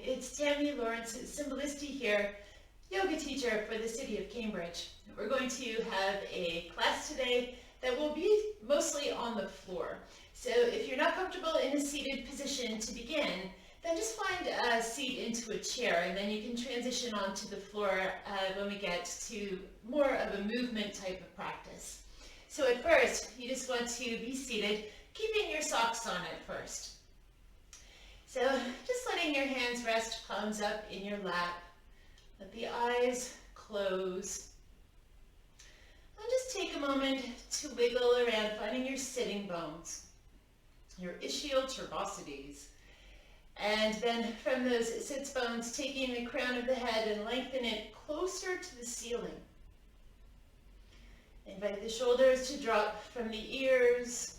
it's Tammy Lawrence, Cymbalisty here, yoga teacher for the city of Cambridge. We're going to have a class today that will be mostly on the floor. So if you're not comfortable in a seated position to begin, then just find a seat into a chair and then you can transition onto the floor when we get to more of a movement type of practice. So at first, you just want to be seated, keeping your socks on at first. So just letting your hands rest, palms up in your lap. Let the eyes close. And just take a moment to wiggle around, finding your sitting bones, your ischial turbosities. And then from those sits bones, taking the crown of the head and lengthen it closer to the ceiling. Invite the shoulders to drop from the ears,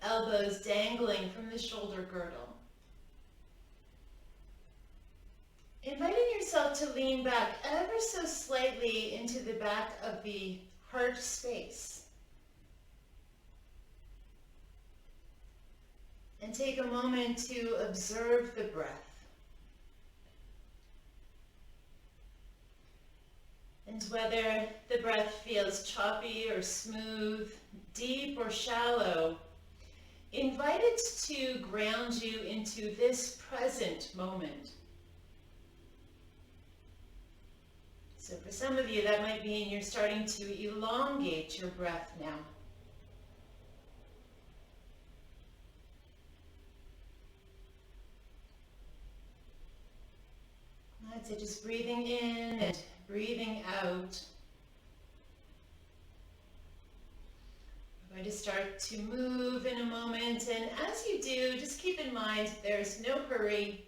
elbows dangling from the shoulder girdle. Inviting yourself to lean back ever so slightly into the back of the heart space. And take a moment to observe the breath. And whether the breath feels choppy or smooth, deep or shallow, invite it to ground you into this present moment. So for some of you, that might mean you're starting to elongate your breath now. That's it, just breathing in and breathing out. We're going to start to move in a moment, and as you do, just keep in mind there's no hurry,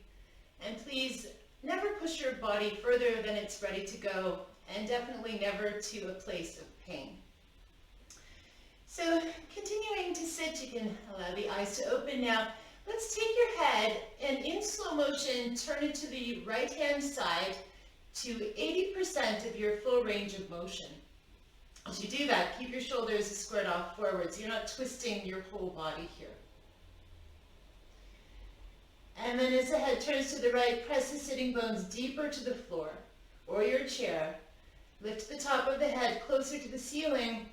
and please never push your body further than it's ready to go, and definitely never to a place of pain. So continuing to sit, you can allow the eyes to open now. Let's take your head and in slow motion turn it to the right hand side to 80% of your full range of motion. As you do that, keep your shoulders squared off forwards. You're not twisting your whole body here. And then as the head turns to the right, press the sitting bones deeper to the floor or your chair. Lift the top of the head closer to the ceiling.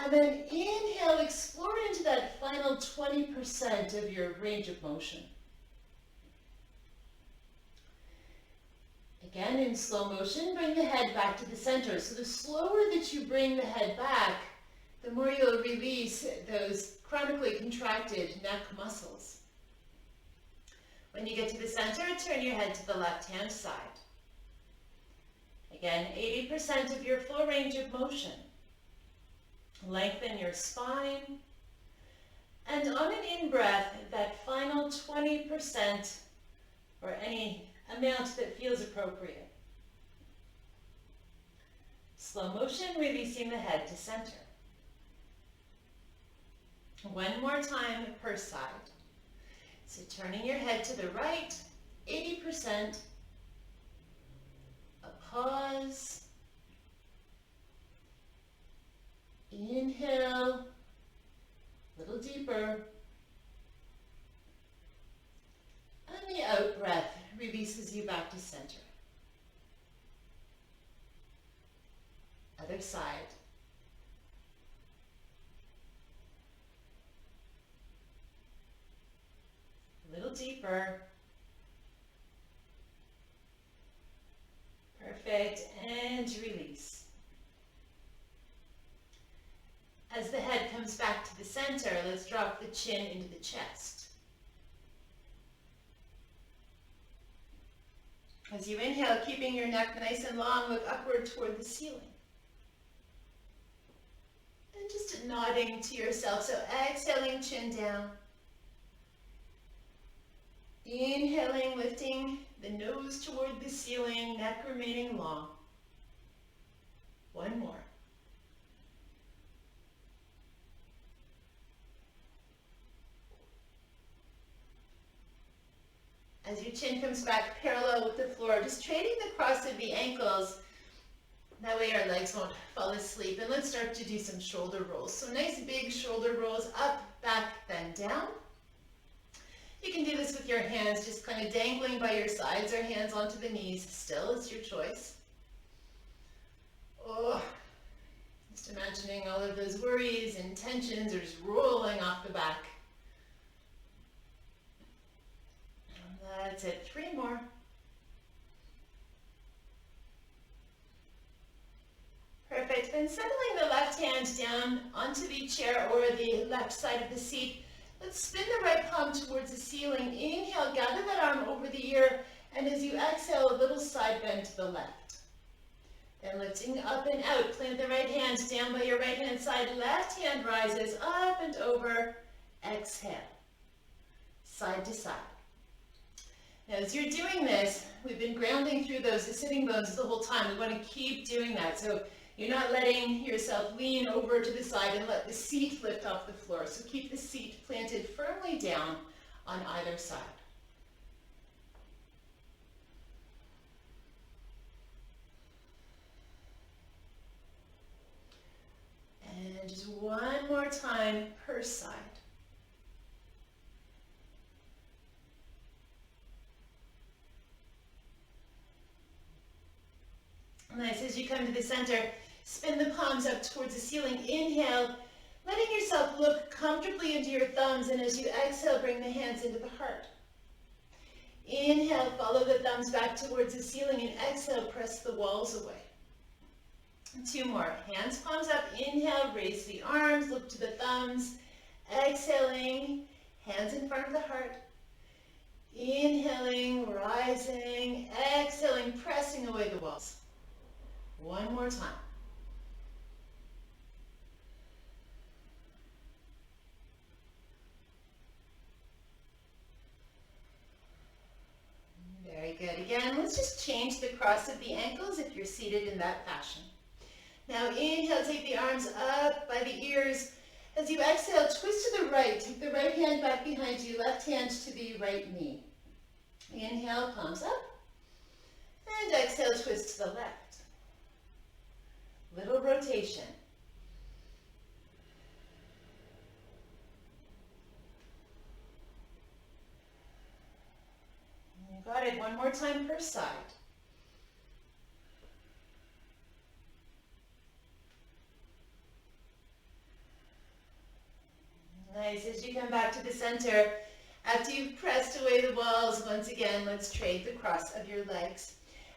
And then inhale, explore into that final 20% of your range of motion. Again, in slow motion, bring the head back to the center. So the slower that you bring the head back, the more you'll release those chronically contracted neck muscles. When you get to the center, turn your head to the left-hand side. Again, 80% of your full range of motion. Lengthen your spine. And on an in-breath, that final 20% or any amount that feels appropriate. Slow motion, releasing the head to center. One more time per side. So turning your head to the right, 80%. A pause. Inhale, a little deeper. And the out breath releases you back to center. Other side. A little deeper. Perfect, and release. As the head comes back to the center, let's drop the chin into the chest. As you inhale, keeping your neck nice and long, look upward toward the ceiling. And just nodding to yourself, so exhaling, chin down. Inhaling, lifting the nose toward the ceiling, neck remaining long. One more. As your chin comes back parallel with the floor, just trading the cross of the ankles. That way our legs won't fall asleep. And let's start to do some shoulder rolls. So nice big shoulder rolls, up, back, then down. You can do this with with your hands just kind of dangling by your sides or hands onto the knees. Still, it's your choice. Oh, just imagining all of those worries and tensions are just rolling off the back. That's it. 3 more. Perfect. Then settling the left hand down onto the chair or the left side of the seat. Let's spin the right palm towards the ceiling. Inhale, gather that arm over the ear, and as you exhale, a little side bend to the left. Then lifting up and out, plant the right hand down by your right hand side. Left hand rises up and over. Exhale. Side to side. Now, as you're doing this, we've been grounding through the sitting bones the whole time. We want to keep doing that. So you're not letting yourself lean over to the side and let the seat lift off the floor. So keep the seat planted firmly down on either side. And just one more time per side. Nice. As you come to the center, spin the palms up towards the ceiling. Inhale, letting yourself look comfortably into your thumbs, and as you exhale, bring the hands into the heart. Inhale, follow the thumbs back towards the ceiling, and exhale, press the walls away. 2 more. Hands, palms up. Inhale, raise the arms, look to the thumbs. Exhaling, hands in front of the heart. Inhaling, rising. Exhaling, pressing away the walls. One more time. Very good. Again, let's just change the cross of the ankles if you're seated in that fashion. Now inhale, take the arms up by the ears. As you exhale, twist to the right. Take the right hand back behind you, left hand to the right knee. Inhale, palms up. And exhale, twist to the left. Little rotation. You got it. One more time per side. Nice. As you come back to the center, after you've pressed away the walls, once again, let's trade the cross of your legs.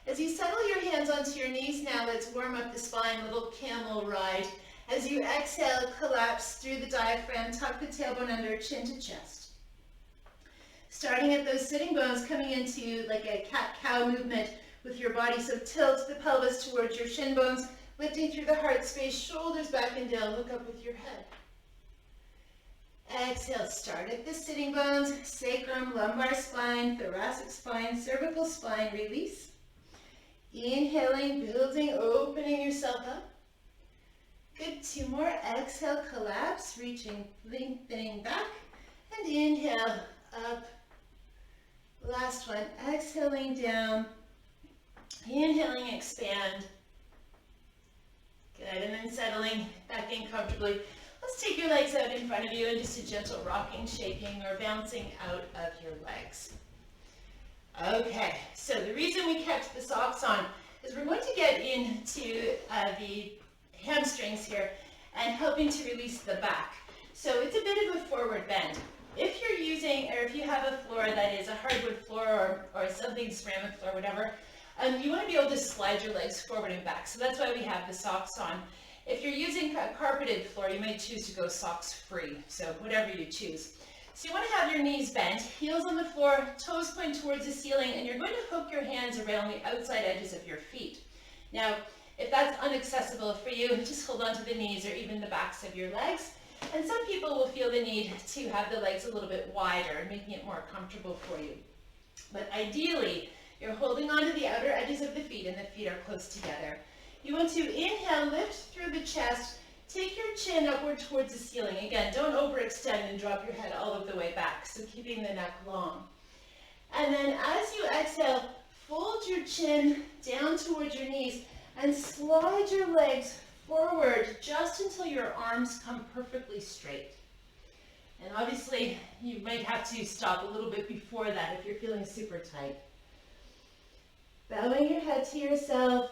As you settle your hands onto your knees now, let's warm up the spine, little camel ride. As you exhale, collapse through the diaphragm, tuck the tailbone under, chin to chest. Starting at those sitting bones, coming into like a cat-cow movement with your body. So tilt the pelvis towards your shin bones, lifting through the heart space, shoulders back and down, look up with your head. Exhale, start at the sitting bones, sacrum, lumbar spine, thoracic spine, cervical spine, release. Inhaling, building, opening yourself up. Good. 2 more. Exhale, collapse, reaching, lengthening back. And inhale, up. Last one. Exhaling down. Inhaling, expand. Good. And then settling back in comfortably. Let's take your legs out in front of you and just a gentle rocking, shaking, or bouncing out of your legs. Okay, so the reason we kept the socks on is we're going to get into the hamstrings here and helping to release the back. So it's a bit of a forward bend. If you're using, or if you have a floor that is a hardwood floor or something ceramic floor, whatever, you want to be able to slide your legs forward and back. So that's why we have the socks on. If you're using a carpeted floor, you may choose to go socks free. So whatever you choose. So you want to have your knees bent, heels on the floor, toes point towards the ceiling, and you're going to hook your hands around the outside edges of your feet. Now, if that's inaccessible for you, just hold on to the knees or even the backs of your legs. And some people will feel the need to have the legs a little bit wider, making it more comfortable for you. But ideally, you're holding on to the outer edges of the feet and the feet are close together. You want to inhale, lift through the chest, take your chin upward towards the ceiling. Again, don't overextend and drop your head all of the way back, so keeping the neck long. And then as you exhale, fold your chin down towards your knees and slide your legs forward just until your arms come perfectly straight. And obviously, you might have to stop a little bit before that if you're feeling super tight. Bowing your head to yourself.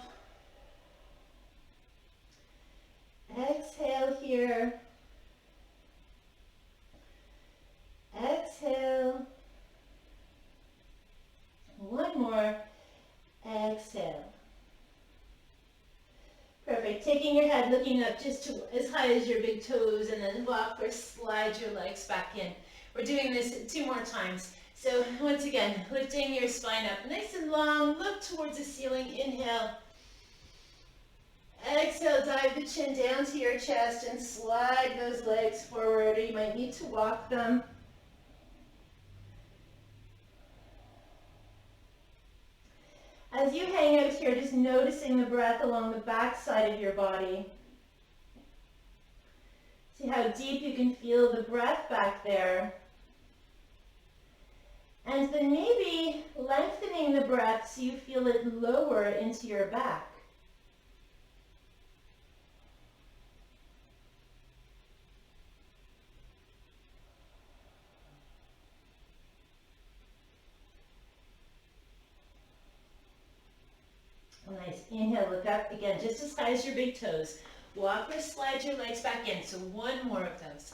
Exhale here. Exhale. One more. Exhale. Perfect. Taking your head, looking up just to as high as your big toes, and then walk or slide your legs back in. We're doing this 2 more times. So once again, lifting your spine up nice and long. Look towards the ceiling. Inhale. Exhale, dive the chin down to your chest and slide those legs forward. Or you might need to walk them. As you hang out here, just noticing the breath along the back side of your body. See how deep you can feel the breath back there. And then maybe lengthening the breath so you feel it lower into your back. Nice. Inhale, look up again, just as high as your big toes. Walk or slide your legs back in. So 1 more of those.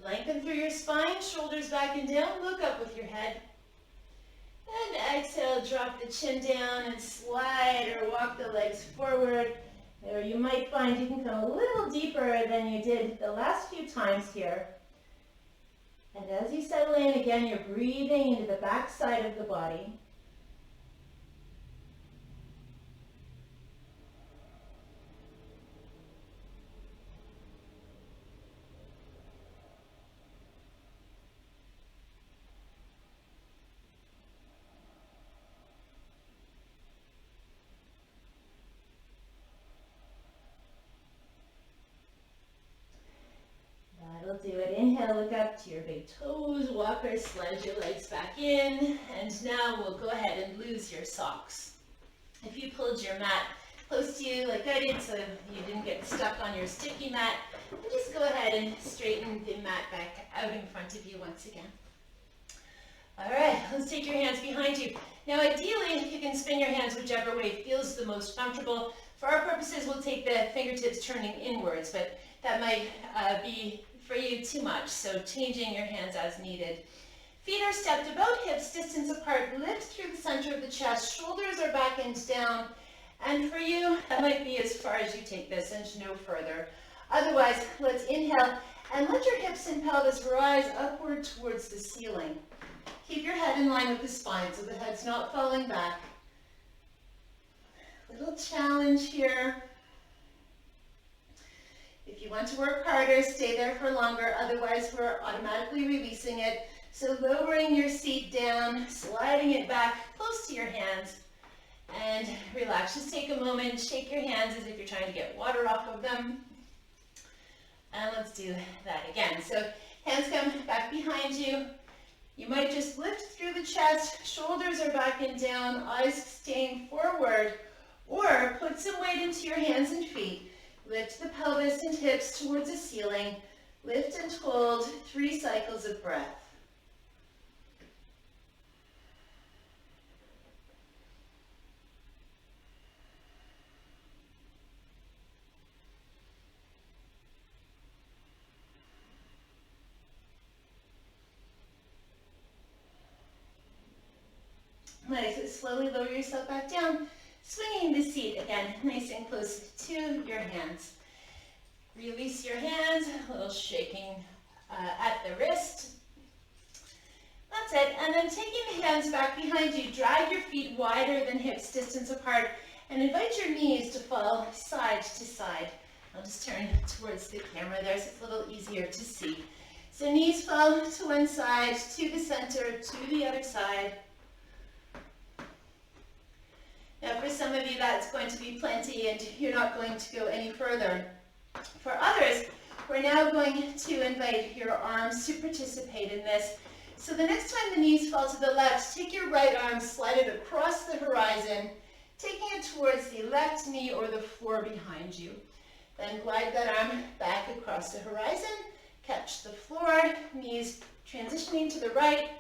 Lengthen through your spine, shoulders back and down. Look up with your head. And exhale, drop the chin down and slide or walk the legs forward. Or you might find you can come a little deeper than you did the last few times here. And as you settle in, again, you're breathing into the back side of the body. Do it. Inhale, look up to your big toes, walk or slide your legs back in, and now we'll go ahead and lose your socks. If you pulled your mat close to you like I did so you didn't get stuck on your sticky mat, just go ahead and straighten the mat back out in front of you once again. All right, let's take your hands behind you. Now ideally, you can spin your hands whichever way feels the most comfortable. For our purposes, we'll take the fingertips turning inwards, but that might be for you too much, so changing your hands as needed. Feet are stepped about hips distance apart, lift through the center of the chest, shoulders are back and down, and for you, that might be as far as you take this and no further. Otherwise, let's inhale and let your hips and pelvis rise upward towards the ceiling. Keep your head in line with the spine so the head's not falling back. Little challenge here. If you want to work harder, stay there for longer, otherwise we're automatically releasing it. So lowering your seat down, sliding it back close to your hands, and relax. Just take a moment, shake your hands as if you're trying to get water off of them. And let's do that again. So hands come back behind you. You might just lift through the chest, shoulders are back and down, eyes staying forward, or put some weight into your hands and feet. Lift the pelvis and hips towards the ceiling. Lift and hold 3 cycles of breath. Nice. So slowly lower yourself back down. Swinging the seat again, nice and close to your hands. Release your hands, a little shaking at the wrist. That's it. And then taking the hands back behind you, drag your feet wider than hips distance apart, and invite your knees to fall side to side. I'll just turn towards the camera there so it's a little easier to see. So knees fall to one side, to the center, to the other side. Now for some of you that's going to be plenty and you're not going to go any further. For others, we're now going to invite your arms to participate in this. So the next time the knees fall to the left, take your right arm, slide it across the horizon, taking it towards the left knee or the floor behind you. Then glide that arm back across the horizon, catch the floor, knees transitioning to the right,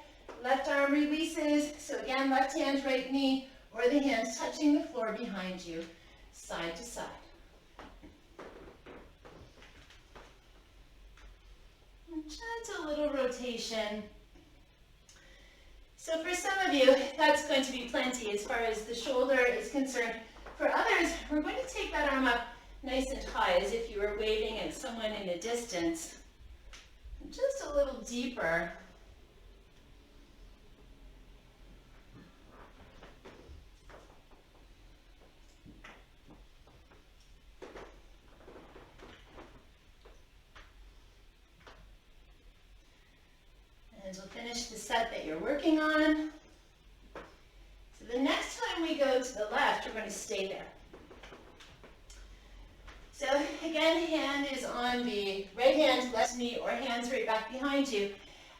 left arm releases. So again, left hand, right knee, or the hands touching the floor behind you, side to side. And gentle little rotation. So for some of you, that's going to be plenty as far as the shoulder is concerned. For others, we're going to take that arm up nice and high as if you were waving at someone in a distance. Just a little deeper. And we'll finish the set that you're working on. So the next time we go to the left, we're going to stay there. So again, hand is on the right hand, left knee, or hands right back behind you.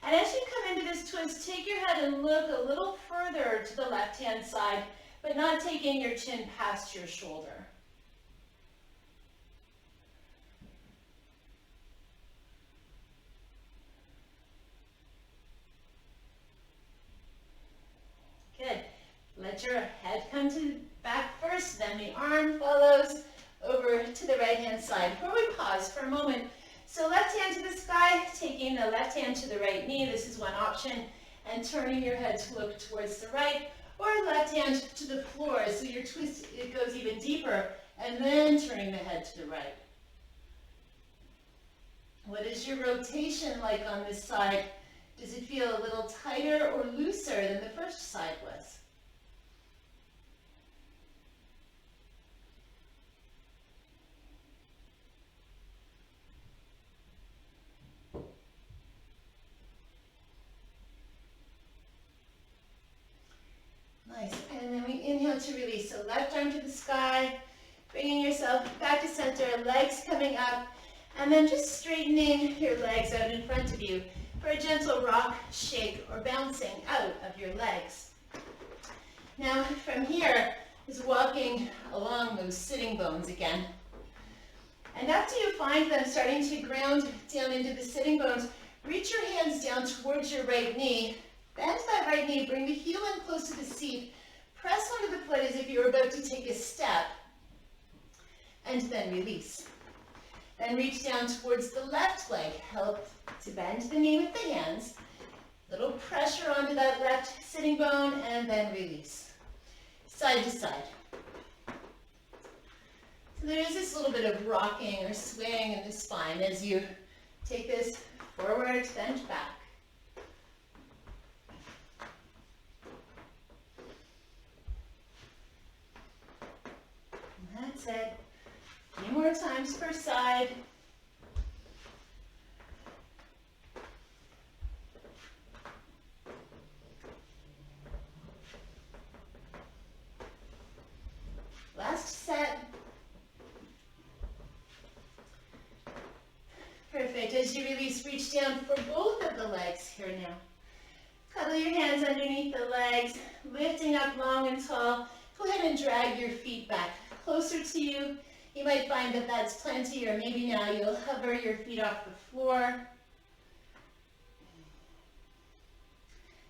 And as you come into this twist, take your head and look a little further to the left-hand side, but not taking your chin past your shoulder. Good. Let your head come to back first, then the arm follows over to the right-hand side, where we pause for a moment. So left hand to the sky, taking the left hand to the right knee. This is one option. And turning your head to look towards the right, or left hand to the floor. So your twist, it goes even deeper, and then turning the head to the right. What is your rotation like on this side? Does it feel a little tighter or looser than the first side was? Nice. And then we inhale to release. So left arm to the sky, bringing yourself back to center, legs coming up, and then just straightening your legs out in front of you for a gentle rock, shake, or bouncing out of your legs. Now from here is walking along those sitting bones again. And after you find them starting to ground down into the sitting bones, reach your hands down towards your right knee. Bend that right knee, bring the heel in close to the seat, press onto the foot as if you were about to take a step, and then release. Then reach down towards the left leg, help to bend the knee with the hands, little pressure onto that left sitting bone, and then release. Side to side. So there is this little bit of rocking or swaying in the spine as you take this forward, bend back. That's it. A few more times per side. Last set. Perfect. As you release, reach down for both of the legs here now. Cuddle your hands underneath the legs, lifting up long and tall. Go ahead and drag your feet back closer to you. You might find that that's plenty, or maybe now you'll hover your feet off the floor.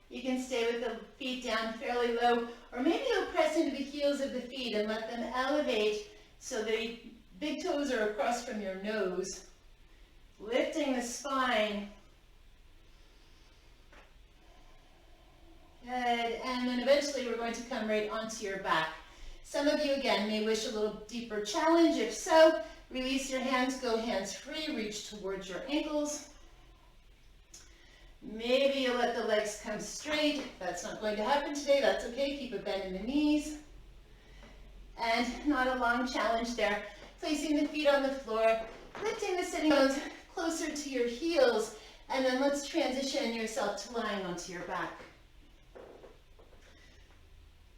You can stay with the feet down fairly low, or maybe you'll press into the heels of the feet and let them elevate so the big toes are across from your nose, lifting the spine. Good, and then eventually we're going to come right onto your back. Some of you, again, may wish a little deeper challenge. If so, release your hands, go hands free, reach towards your ankles. Maybe you'll let the legs come straight. That's not going to happen today. That's okay. Keep a bend in the knees. And not a long challenge there. Placing the feet on the floor, lifting the sitting bones closer to your heels, and then let's transition yourself to lying onto your back.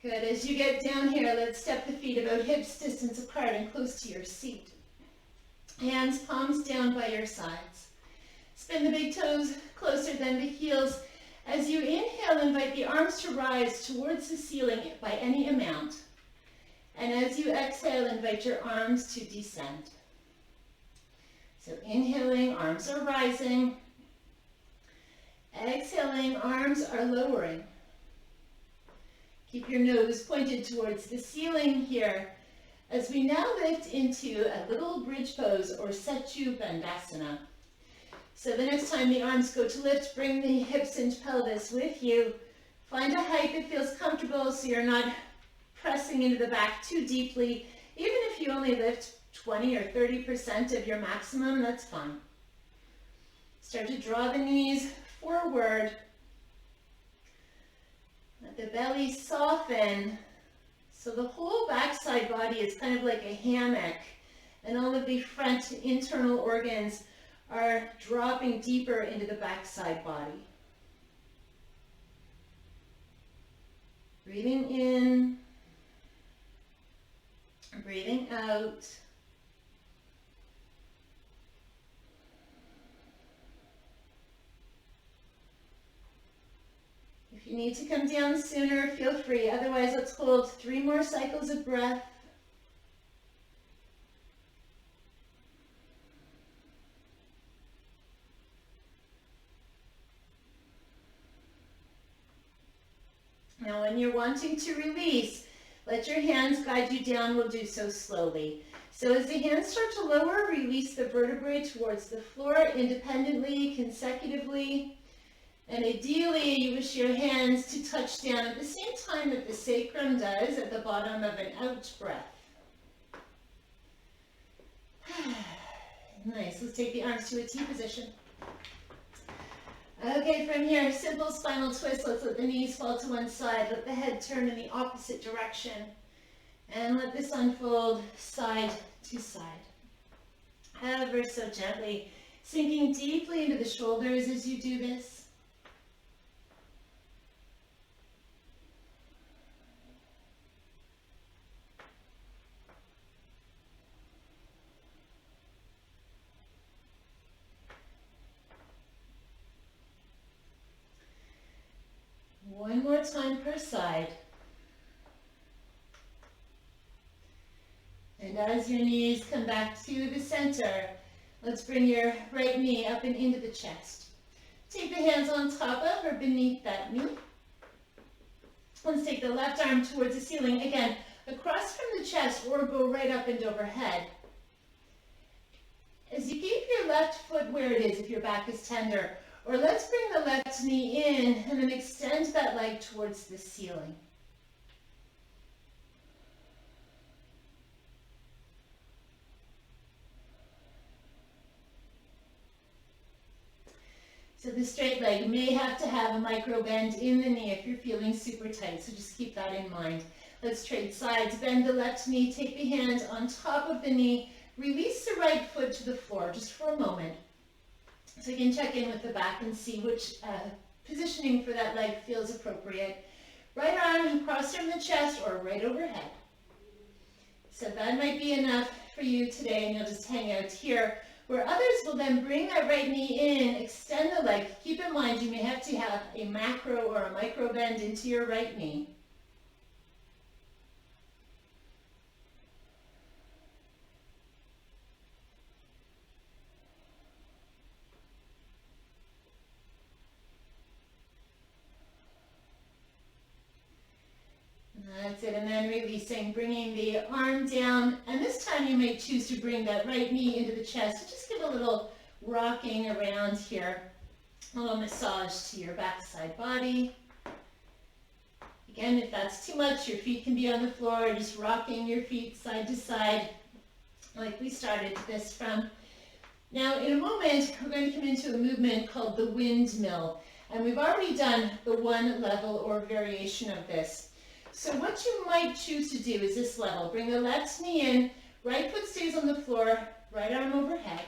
Good. As you get down here, let's step the feet about hips distance apart and close to your seat. Hands, palms down by your sides. Spin the big toes closer than the heels. As you inhale, invite the arms to rise towards the ceiling by any amount. And as you exhale, invite your arms to descend. So inhaling, arms are rising. Exhaling, arms are lowering. Keep your nose pointed towards the ceiling here as we now lift into a little bridge pose or Setu Bandhasana. So the next time the arms go to lift, bring the hips and pelvis with you. Find a height that feels comfortable so you're not pressing into the back too deeply. Even if you only lift 20 or 30% of your maximum, that's fine. Start to draw the knees forward. Let the belly soften. So the whole backside body is kind of like a hammock, and all of the front internal organs are dropping deeper into the backside body. Breathing in, breathing out. If you need to come down sooner, feel free. Otherwise, let's hold 3 more cycles of breath. Now, when you're wanting to release, let your hands guide you down. We'll do so slowly. So as the hands start to lower, release the vertebrae towards the floor independently, consecutively. And ideally, you wish your hands to touch down at the same time that the sacrum does at the bottom of an out breath. Nice. Let's take the arms to a T position. Okay, from here, simple spinal twist. Let's let the knees fall to one side. Let the head turn in the opposite direction. And let this unfold side to side. Ever so gently, sinking deeply into the shoulders as you do this. One more time per side. And as your knees come back to the center, let's bring your right knee up and into the chest. Take the hands on top of or beneath that knee. Let's take the left arm towards the ceiling, again, across from the chest or go right up and overhead. As you keep your left foot where it is if your back is tender, or let's bring the left knee in and then extend that leg towards the ceiling. So the straight leg may have to have a micro bend in the knee if you're feeling super tight, so just keep that in mind. Let's trade sides. Bend the left knee, take the hand on top of the knee, release the right foot to the floor just for a moment. So you can check in with the back and see which positioning for that leg feels appropriate. Right arm across from the chest or right overhead. So that might be enough for you today, and you'll just hang out here, where others will then bring that right knee in, extend the leg. Keep in mind you may have to have a macro or a micro bend into your right knee. That's it, and then releasing, bringing the arm down, and this time you may choose to bring that right knee into the chest. So just give a little rocking around here, a little massage to your backside body. Again, if that's too much, your feet can be on the floor, just rocking your feet side to side, like we started this from. Now, in a moment, we're going to come into a movement called the windmill, and we've already done the one level or variation of this. So what you might choose to do is this level. Bring the left knee in, right foot stays on the floor, right arm overhead,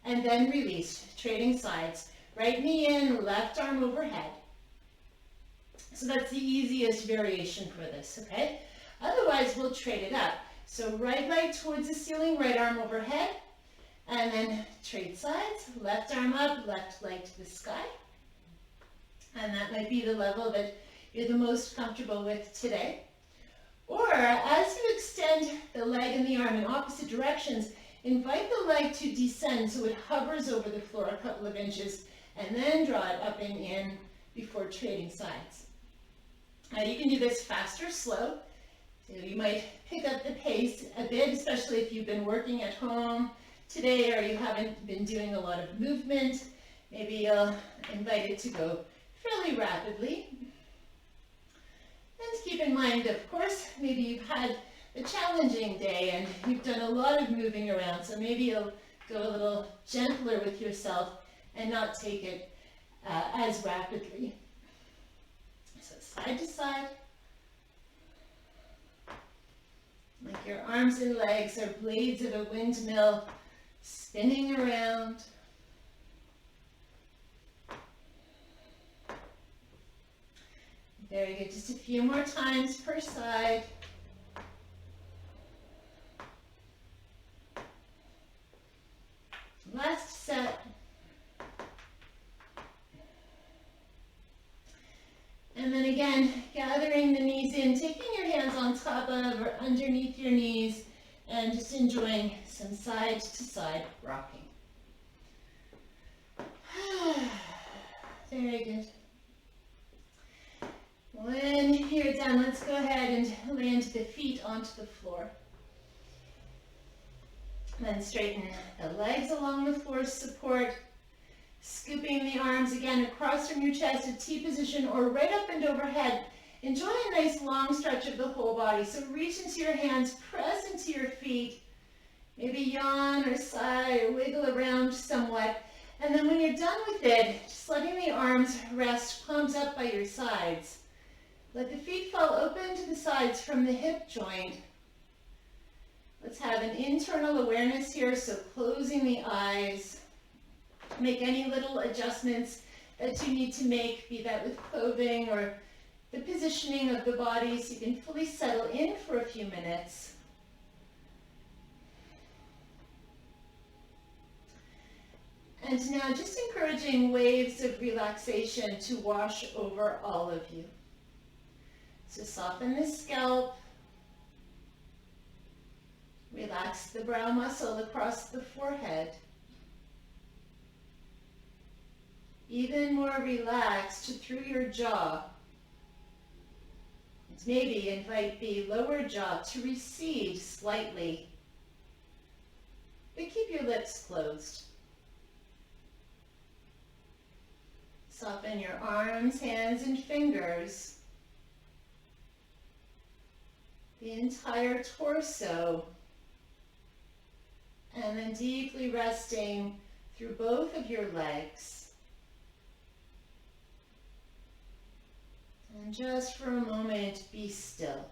and then release, trading sides. Right knee in, left arm overhead. So that's the easiest variation for this, okay? Otherwise, we'll trade it up. So right leg towards the ceiling, right arm overhead, and then trade sides, left arm up, left leg to the sky. And that might be the level that you're the most comfortable with today. Or as you extend the leg and the arm in opposite directions, invite the leg to descend so it hovers over the floor a couple of inches, and then draw it up and in before trading sides. You can do this fast or slow. So you might pick up the pace a bit, especially if you've been working at home today or you haven't been doing a lot of movement. Maybe you'll invite it to go fairly rapidly. And keep in mind, of course, maybe you've had a challenging day and you've done a lot of moving around, so maybe you'll go a little gentler with yourself and not take it as rapidly. So side to side, like your arms and legs are blades of a windmill spinning around. Very good, just a few more times per side. Last set. And then again, gathering the knees in, taking your hands on top of or underneath your knees, and just enjoying some side-to-side rocking. Very good. When you're done, let's go ahead and land the feet onto the floor. Then straighten the legs along the floor's support, scooping the arms again across from your chest, a T position or right up and overhead. Enjoy a nice long stretch of the whole body. So reach into your hands, press into your feet, maybe yawn or sigh or wiggle around somewhat. And then when you're done with it, just letting the arms rest, palms up by your sides. Let the feet fall open to the sides from the hip joint. Let's have an internal awareness here, so closing the eyes. Make any little adjustments that you need to make, be that with clothing or the positioning of the body, so you can fully settle in for a few minutes. And now just encouraging waves of relaxation to wash over all of you. So soften the scalp. Relax the brow muscle across the forehead. Even more relaxed through your jaw. And maybe invite the lower jaw to recede slightly. But keep your lips closed. Soften your arms, hands, and fingers. The entire torso. And then deeply resting through both of your legs. And just for a moment, be still.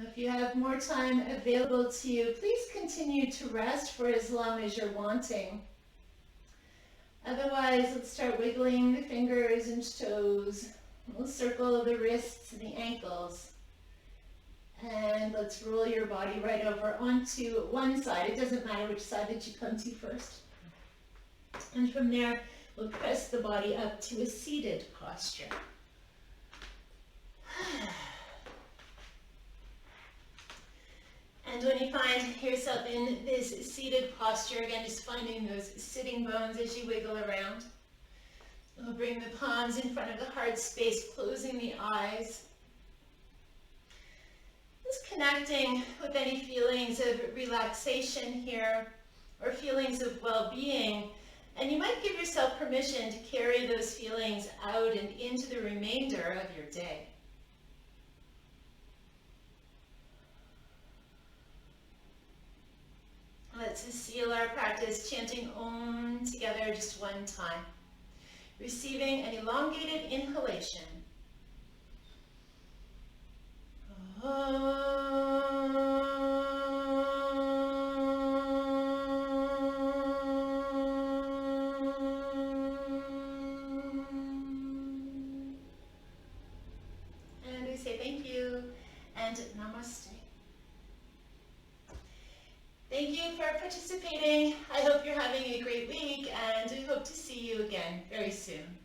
If you have more time available to you, please continue to rest for as long as you're wanting. Otherwise, let's start wiggling the fingers and toes. We'll circle the wrists and the ankles. And let's roll your body right over onto one side. It doesn't matter which side that you come to first. And from there, we'll press the body up to a seated posture. And when you find yourself in this seated posture, again, just finding those sitting bones as you wiggle around. We'll bring the palms in front of the heart space, closing the eyes. Just connecting with any feelings of relaxation here, or feelings of well-being. And you might give yourself permission to carry those feelings out and into the remainder of your day. Let's seal our practice chanting Om together just one time. Receiving an elongated inhalation. And we say thank Thank you for participating. I hope you're having a great week, and we hope to see you again very soon.